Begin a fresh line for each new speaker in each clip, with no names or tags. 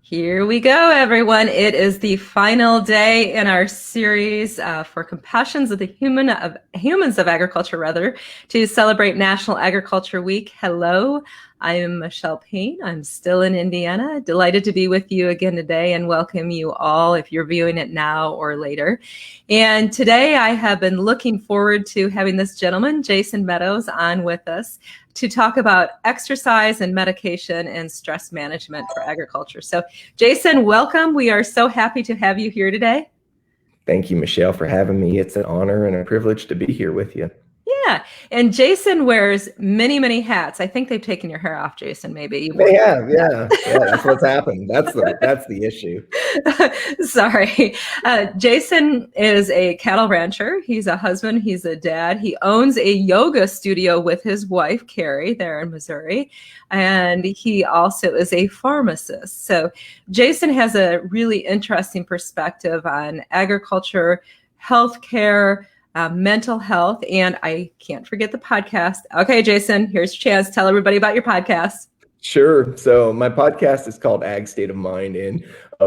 Here we go, everyone. It is the final day in our series for Compassions of the Humans of Agriculture, rather, to celebrate National Agriculture Week. Hello, I am Michele Payn. I'm still in Indiana. Delighted to be with you again today and welcome you all if you're viewing it now or later. And today I have been looking forward to having this gentleman, Jason Medows, on with us to talk about exercise and medication and stress management for agriculture. So Jason, welcome. We are so happy to have you here today.
Thank you, Michele, for having me. It's an honor and a privilege to be here with you.
Yeah, and Jason wears many, many hats. I think they've taken your hair off, Jason, maybe.
They have, yeah. That's what's happened. That's the issue.
Sorry. Jason is a cattle rancher. He's a husband. He's a dad. He owns a yoga studio with his wife, Carrie, there in Missouri. And he also is a pharmacist. So Jason has a really interesting perspective on agriculture, healthcare, mental health, and I can't forget the podcast. Okay, Jason, here's your chance. Tell everybody about your podcast.
Sure. So my podcast is called Ag State of Mind, and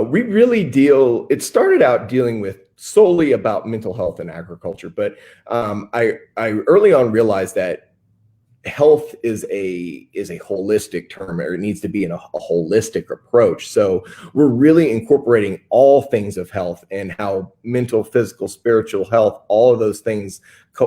we really it started out dealing with solely about mental health and agriculture, but I early on realized that health is a holistic term, or it needs to be in a holistic approach. So we're really incorporating all things of health and how mental, physical, spiritual health, all of those things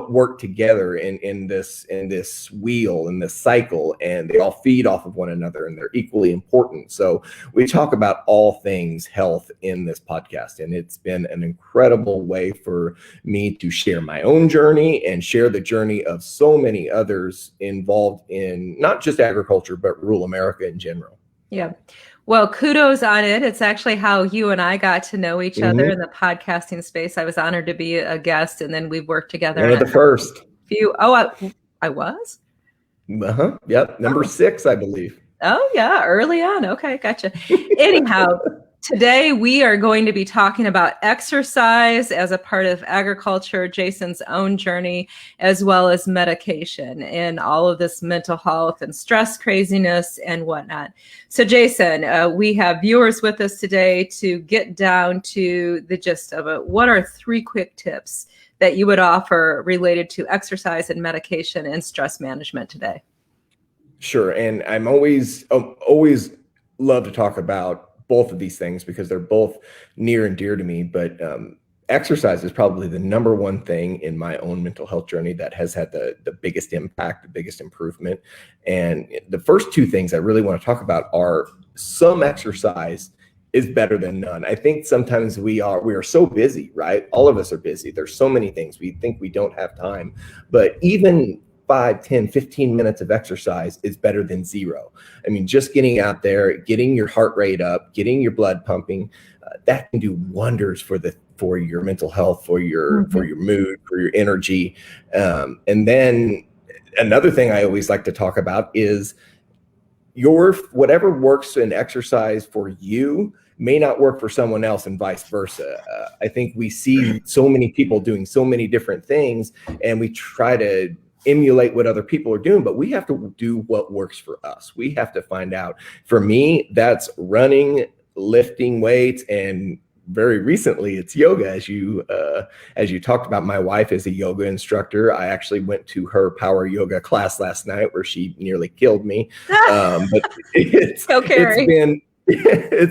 work together in this wheel, in this cycle, and they all feed off of one another, and they're equally important. So we talk about all things health in this podcast, and it's been an incredible way for me to share my own journey and share the journey of so many others involved in not just agriculture, but rural America in general.
Yeah. Well, kudos on it. It's actually how you and I got to know each other in the podcasting space. I was honored to be a guest, and then we've worked together.
One of the first.
I was?
Yep. Number 6, I believe.
Oh, yeah. Early on. Okay. Gotcha. Anyhow, today we are going to be talking about exercise as a part of agriculture, Jason's own journey, as well as medication and all of this mental health and stress craziness and whatnot. So Jason, we have viewers with us today to get down to the gist of it. What are 3 quick tips that you would offer related to exercise and medication and stress management today?
Sure. And I'm always love to talk about both of these things because they're both near and dear to me. But exercise is probably the number one thing in my own mental health journey that has had the biggest impact, the biggest improvement. And the first 2 things I really want to talk about are some exercise is better than none. I think sometimes we are so busy, right? All of us are busy. There's so many things we think we don't have time, but even 5, 10, 15 minutes of exercise is better than 0. I mean, just getting out there, getting your heart rate up, getting your blood pumping, that can do wonders for your mental health, for your mood, for your energy. And then another thing I always like to talk about is whatever works in exercise for you may not work for someone else, and vice versa. I think we see so many people doing so many different things, and we try to emulate what other people are doing, but we have to do what works for us. We have to find out. For me, that's running, lifting weights, and very recently it's yoga. As you talked about, my wife is a yoga instructor. I actually went to her power yoga class last night where she nearly killed me. But it's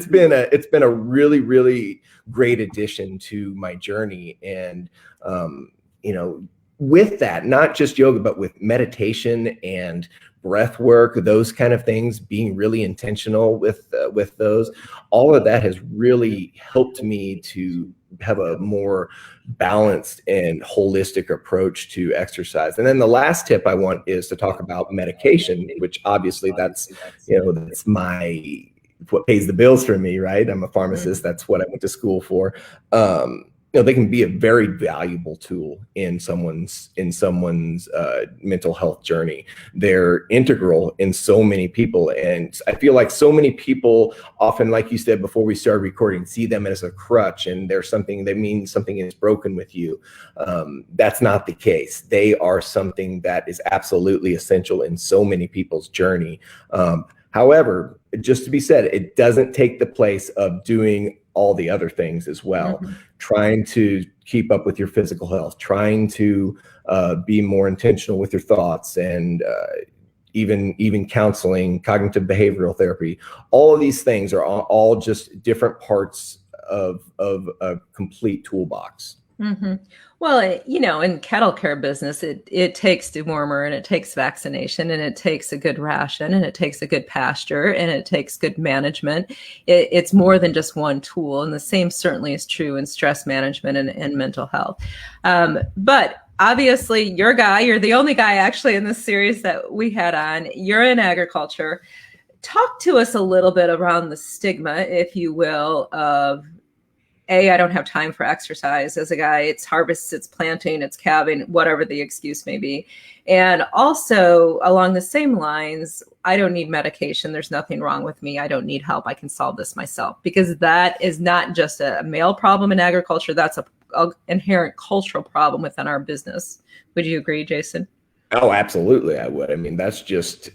been a really, really great addition to my journey. And with that, not just yoga, but with meditation and breath work, those kind of things, being really intentional with those, all of that has really helped me to have a more balanced and holistic approach to exercise. And then the last tip I want is to talk about medication, which obviously that's what pays the bills for me, right? I'm a pharmacist. That's what I went to school for. They can be a very valuable tool in someone's mental health journey. They're integral in so many people. And I feel like so many people often, like you said before we started recording, see them as a crutch, and they mean something is broken with you. That's not the case. They are something that is absolutely essential in so many people's journey. However, just to be said, it doesn't take the place of doing all the other things as well.
Mm-hmm.
Trying to keep up with your physical health, trying to be more intentional with your thoughts, and even counseling, cognitive behavioral therapy. All of these things are all just different parts of a complete toolbox.
Mm-hmm. Well, in cattle care business, it takes dewormer and it takes vaccination and it takes a good ration and it takes a good pasture and it takes good management. It's more than just one tool. And the same certainly is true in stress management and mental health. But obviously, you're the only guy actually in this series that we had on. You're in agriculture. Talk to us a little bit around the stigma, if you will, of I don't have time for exercise as a guy. It's harvest, it's planting, it's calving, whatever the excuse may be. And also along the same lines, I don't need medication. There's nothing wrong with me. I don't need help. I can solve this myself, because that is not just a male problem in agriculture. That's a inherent cultural problem within our business. Would you agree, Jason?
Oh, absolutely, I would. I mean, that's just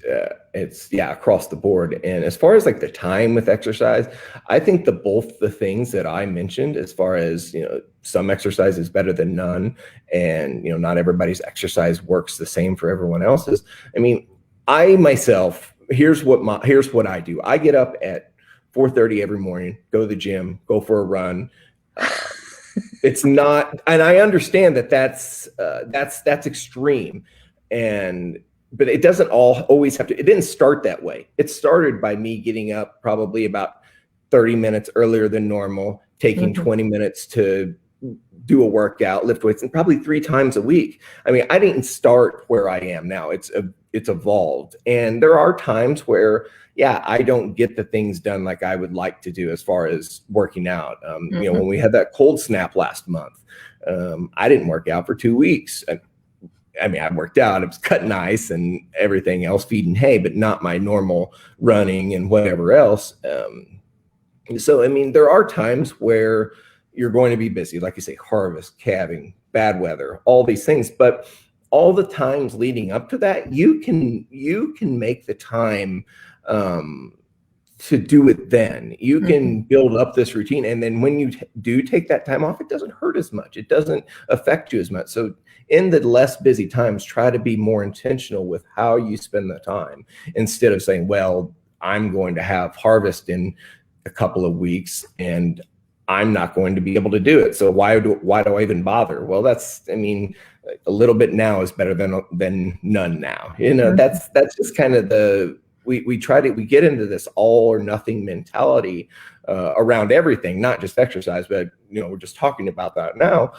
it's across the board. And as far as like the time with exercise, I think both the things that I mentioned, as far as some exercise is better than none, and not everybody's exercise works the same for everyone else's. I mean, I myself, here's what I do. I get up at 4:30 every morning, go to the gym, go for a run. It's not, and I understand that's extreme. But it doesn't always have to. It didn't start that way. It started by me getting up probably about 30 minutes earlier than normal, taking 20 minutes to do a workout, lift weights, and probably 3 times a week. I mean, I didn't start where I am now. It's evolved, and there are times where I don't get the things done like I would like to do as far as working out. When we had that cold snap last month, I didn't work out for 2 weeks. I mean, I worked out, it was cutting ice and everything else, feeding hay, but not my normal running and whatever else. So, I mean, there are times where you're going to be busy, like you say, harvest, calving, bad weather, all these things. But all the times leading up to that, you can make the time to do it then. You can build up this routine. And then when you do take that time off, it doesn't hurt as much. It doesn't affect you as much. So in the less busy times, try to be more intentional with how you spend the time, instead of saying, well, I'm going to have harvest in a couple of weeks and I'm not going to be able to do it. So why do I even bother? Well, I mean, a little bit now is better than none now. That's just kind of we get into this all or nothing mentality around everything, not just exercise, but we're just talking about that now.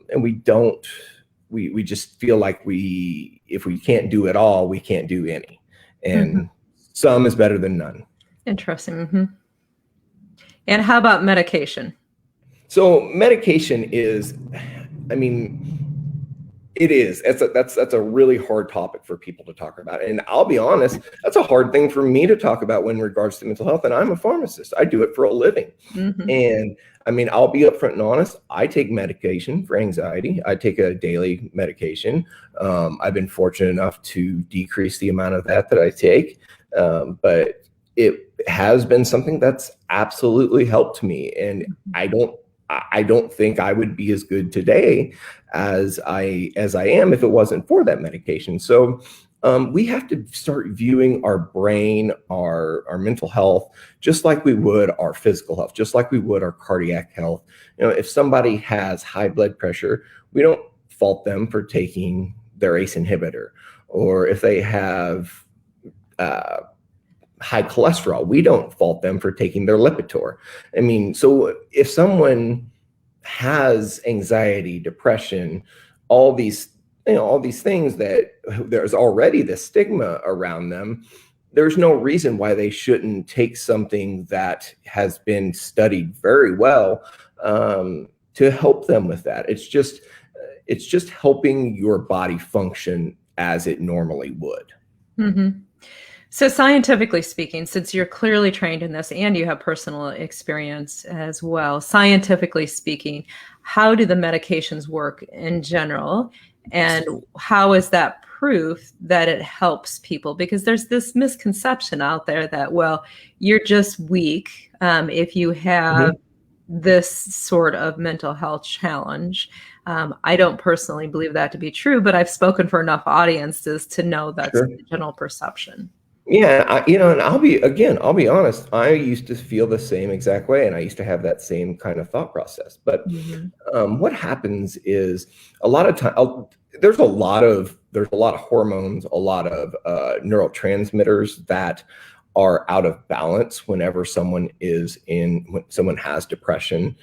And we just feel like if we can't do it all, we can't do any. And some is better than none.
Interesting. And how about medication?
So medication is, I mean, it is. That's a really hard topic for people to talk about. And I'll be honest, that's a hard thing for me to talk about when regards to mental health. And I'm a pharmacist. I do it for a living. And I mean, I'll be upfront and honest. I take medication for anxiety. I take a daily medication. I've been fortunate enough to decrease the amount of that I take. But it has been something that's absolutely helped me. And I don't think I would be as good today as I am if it wasn't for that medication. So we have to start viewing our brain, our mental health, just like we would our physical health, just like we would our cardiac health. If somebody has high blood pressure, we don't fault them for taking their ACE inhibitor. Or if they have high cholesterol, we don't fault them for taking their Lipitor. I mean, so if someone has anxiety, depression, all these things that there's already this stigma around them, there's no reason why they shouldn't take something that has been studied very well to help them with that. It's just helping your body function as it normally would.
So scientifically speaking, since you're clearly trained in this and you have personal experience as well, scientifically speaking, how do the medications work in general? And how is that proof that it helps people? Because there's this misconception out there that, well, you're just weak if you have this sort of mental health challenge. I don't personally believe that to be true, but I've spoken for enough audiences to know that's
Sure.
the general perception.
Yeah, and I'll be honest. I used to feel the same exact way, and I used to have that same kind of thought process. But
Mm-hmm.
what happens is a lot of time there's a lot of hormones, a lot of neurotransmitters that are out of balance whenever when someone has depression.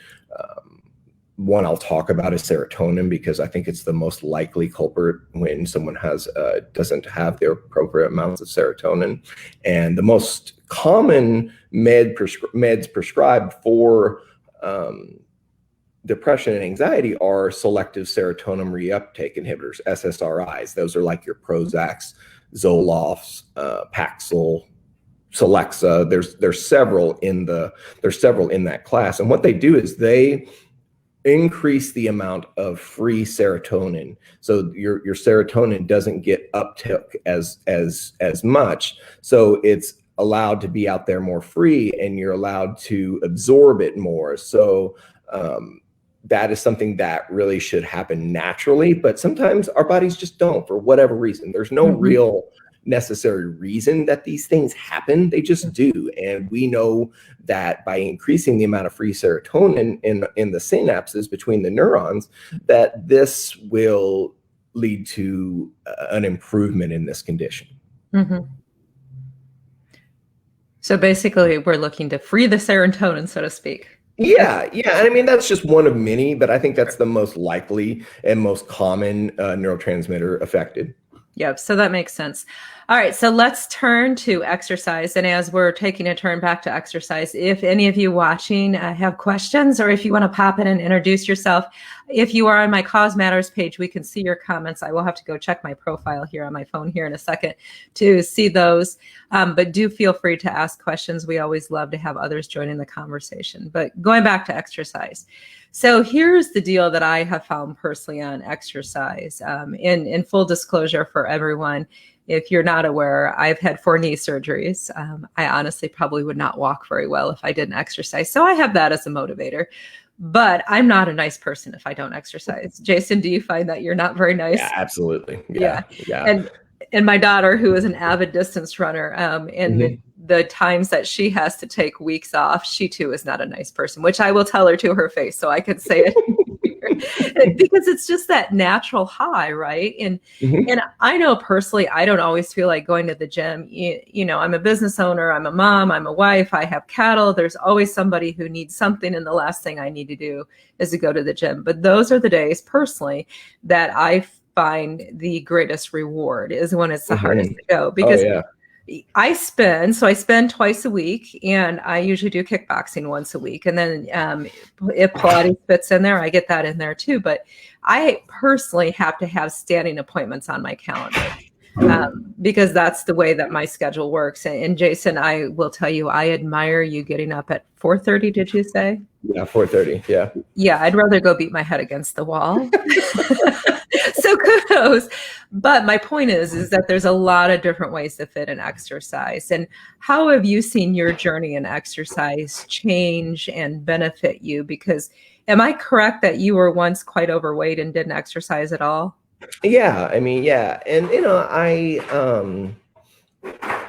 One I'll talk about is serotonin, because I think it's the most likely culprit when someone doesn't have the appropriate amounts of serotonin. And the most common meds prescribed for depression and anxiety are selective serotonin reuptake inhibitors, SSRIs. Those are like your Prozacs, Zolofts, Paxil, Celexa. There's several in that class, and what they do is they increase the amount of free serotonin, so your serotonin doesn't get uptick as much, so it's allowed to be out there more free, and you're allowed to absorb it more. So that is something that really should happen naturally, but sometimes our bodies just don't, for whatever reason. There's no real necessary reason that these things happen. They just do. And we know that by increasing the amount of free serotonin in the synapses between the neurons, that this will lead to an improvement in this condition.
Mm-hmm. So basically, we're looking to free the serotonin, so to speak.
Yeah. And I mean, that's just one of many, but I think that's the most likely and most common neurotransmitter affected.
Yep. So that makes sense. All right. So let's turn to exercise. And as we're taking a turn back to exercise, if any of you watching have questions, or if you want to pop in and introduce yourself, if you are on my Cause Matters page, we can see your comments. I will have to go check my profile here on my phone here in a second to see those. But do feel free to ask questions. We always love to have others join in the conversation. But going back to exercise. So here's the deal that I have found personally on exercise. In full disclosure for everyone, if you're not aware, I've had 4 knee surgeries. I honestly probably would not walk very well if I didn't exercise. So I have that as a motivator. But I'm not a nice person if I don't exercise. Jason, do you find that you're not very nice?
Yeah, absolutely.
Yeah. And my daughter, who is an avid distance runner, in the times that she has to take weeks off, she too is not a nice person, which I will tell her to her face, so I can say it because it's just that natural high, right? And I know personally, I don't always feel like going to the gym. You know, I'm a business owner, I'm a mom, I'm a wife, I have cattle. There's always somebody who needs something, and the last thing I need to do is to go to the gym. But those are the days personally that I find the greatest reward, is when it's the hardest to go, because I spend twice a week, and I usually do kickboxing once a week. And then if Pilates fits in there, I get that in there too. But I personally have to have standing appointments on my calendar because that's the way that my schedule works. And Jason, I will tell you, I admire you getting up at 4:30, did you say?
Yeah, 4:30. Yeah.
Yeah, I'd rather go beat my head against the wall. So kudos. But my point is that there's a lot of different ways to fit in exercise. And how have you seen your journey in exercise change and benefit you? Because am I correct that you were once quite overweight and didn't exercise at all?
Yeah, I mean, yeah. And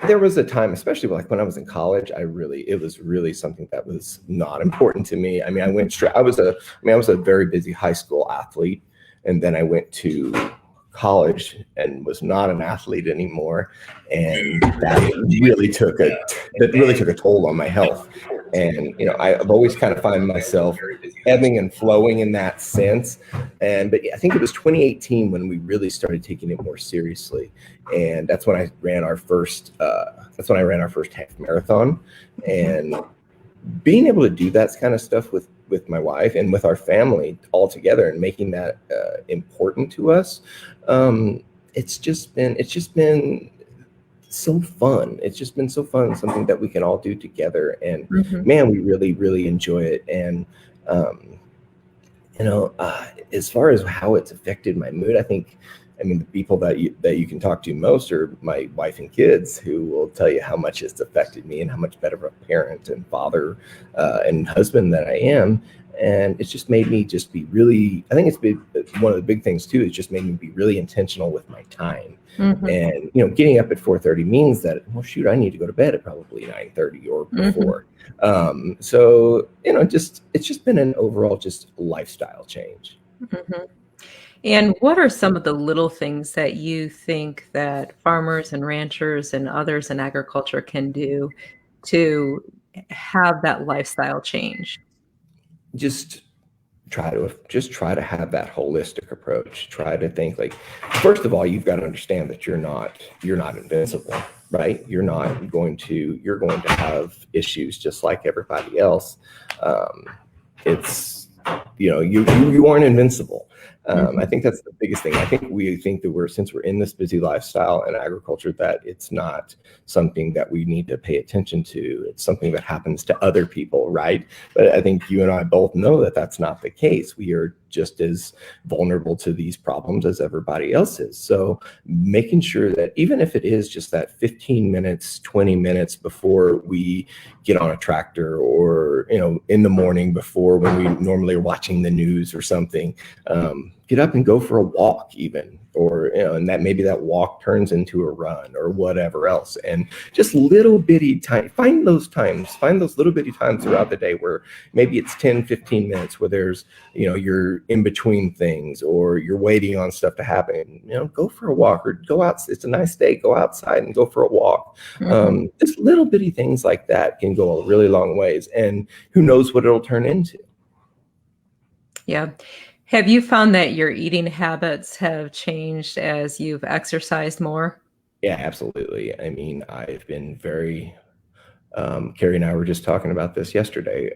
there was a time, especially like when I was in college, it was really something that was not important to me. I mean, I was a very busy high school athlete, and then I went to college and was not an athlete anymore, and that really took a toll on my health. And I've always kind of find myself ebbing and flowing in that sense. But I think it was 2018 when we really started taking it more seriously, and that's when I ran our first half marathon. And being able to do that kind of stuff with my wife and with our family all together, and making that important to us, it's just been so fun. It's just been so fun, something that we can all do together, and man, we really enjoy it. And as far as how it's affected my mood, I mean, the people that you can talk to most are my wife and kids, who will tell you how much it's affected me and how much better of a parent and father and husband that I am. And it's just made me just be really, I think it's been one of the big things too, is just made me be really intentional with my time.
Mm-hmm.
And, getting up at 4:30 means that, well, shoot, I need to go to bed at probably 9:30 or before. So, it's just been an overall just lifestyle change.
Mm-hmm. And what are some of the little things that you think that farmers and ranchers and others in agriculture can do to have that lifestyle change?
Just try to have that holistic approach. Try to think like, first of all, you've got to understand that you're not invincible, right? You're going to have issues just like everybody else. It's you aren't invincible. I think that's the biggest thing. I think we think that since we're in this busy lifestyle in agriculture, that it's not something that we need to pay attention to. It's something that happens to other people, right? But I think you and I both know that that's not the case. We are just as vulnerable to these problems as everybody else is. So making sure that even if it is just that 15 minutes, 20 minutes before we get on a tractor, or, in the morning before when we normally are watching the news or something, get up and go for a walk even, or, and that maybe that walk turns into a run or whatever else. And just little bitty time, find those little bitty times throughout the day where maybe it's 10, 15 minutes where there's, you're in between things or you're waiting on stuff to happen, go for a walk or go out. It's a nice day, go outside and go for a walk. Just little bitty things like that can go a really long ways, and who knows what it'll turn into.
Yeah. Have you found that your eating habits have changed as you've exercised more?
Yeah, absolutely. I mean, I've been very, Carrie and I were just talking about this yesterday,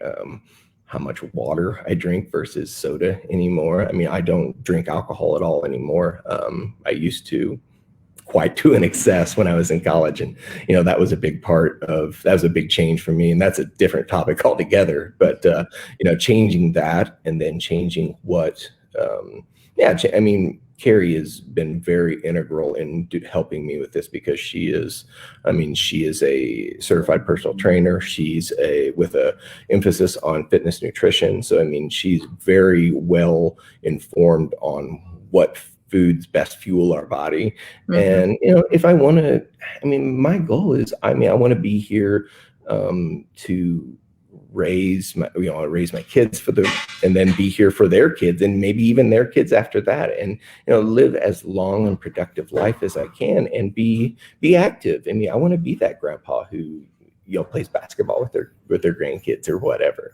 how much water I drink versus soda anymore. I mean, I don't drink alcohol at all anymore. I used to, quite to an excess when I was in college. And, that was a big change for me. And that's a different topic altogether. But, changing that and then changing what, I mean, Carrie has been very integral in helping me with this, because she is a certified personal trainer. She's with a emphasis on fitness nutrition. So, I mean, she's very well informed on what foods best fuel our body. And, if I want to, my goal is, I want to be here to raise my kids and then be here for their kids and maybe even their kids after that, and live as long and productive life as I can and be active. I want to be that grandpa who plays basketball with their grandkids or whatever.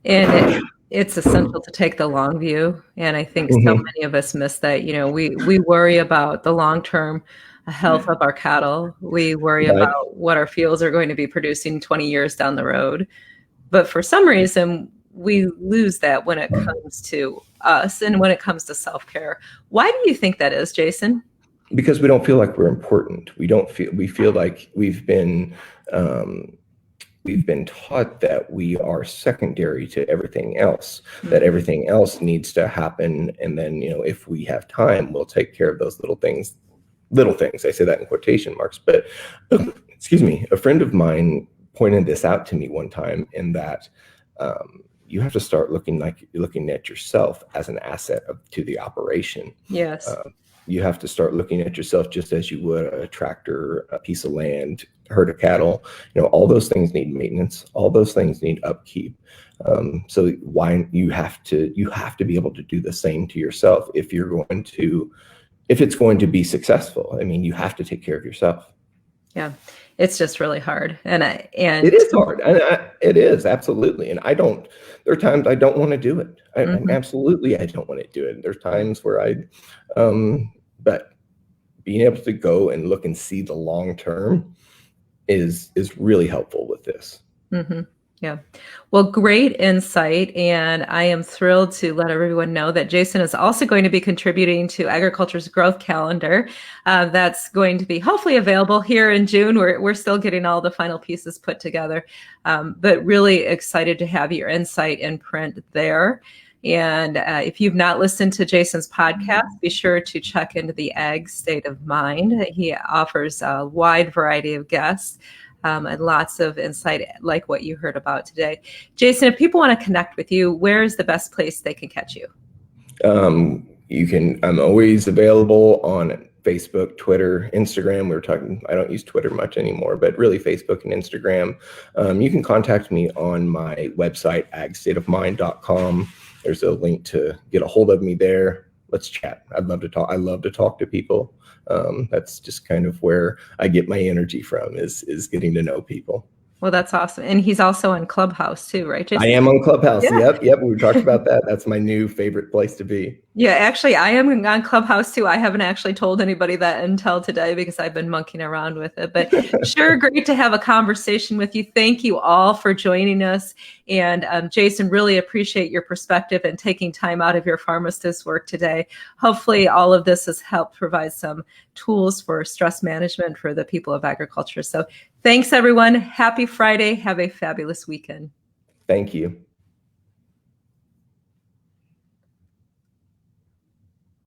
And it's essential to take the long view. And I think so many of us miss that. We worry about the long-term health of our cattle. We worry about what our fields are going to be producing 20 years down the road. But for some reason, we lose that when it comes to us and when it comes to self-care. Why do you think that is, Jason?
Because we don't feel like we're important. We feel like we've been taught that we are secondary to everything else, that everything else needs to happen. And then, if we have time, we'll take care of those little things. I say that in quotation marks, but excuse me, a friend of mine pointed this out to me one time, in that you have to start looking at yourself as an asset to the operation.
Yes.
You have to start looking at yourself just as you would a tractor, a piece of land, herd of cattle. All those things need maintenance. All those things need upkeep. So why you have to be able to do the same to yourself if it's going to be successful. You have to take care of yourself.
Yeah, it's just really hard, and
it is hard, and it is absolutely. And there are times I don't want to do it. Absolutely, I don't want to do it. There's times where but being able to go and look and see the long term is really helpful with this.
Yeah. Well, great insight. And I am thrilled to let everyone know that Jason is also going to be contributing to Agriculture's Growth Calendar. That's going to be hopefully available here in June. We're still getting all the final pieces put together, but really excited to have your insight in print there. And if you've not listened to Jason's podcast, be sure to check into the Ag State of Mind. He offers a wide variety of guests and lots of insight like what you heard about today. Jason, if people want to connect with you, where is the best place they can catch you?
I'm always available on Facebook, Twitter, Instagram. I don't use Twitter much anymore, but really Facebook and Instagram. You can contact me on my website, agstateofmind.com. There's a link to get a hold of me there. Let's chat. I'd love to talk. I love to talk to people. That's just kind of where I get my energy from is getting to know people.
Well, that's awesome. And he's also on Clubhouse too, right, Jason?
I am on Clubhouse.
Yeah.
Yep. We talked about that. That's my new favorite place to be.
Yeah, actually, I am on Clubhouse too. I haven't actually told anybody that until today because I've been monkeying around with it. But sure, great to have a conversation with you. Thank you all for joining us. And Jason, really appreciate your perspective and taking time out of your pharmacist work today. Hopefully, all of this has helped provide some tools for stress management for the people of agriculture. So thanks, everyone. Happy Friday. Have a fabulous weekend.
Thank you.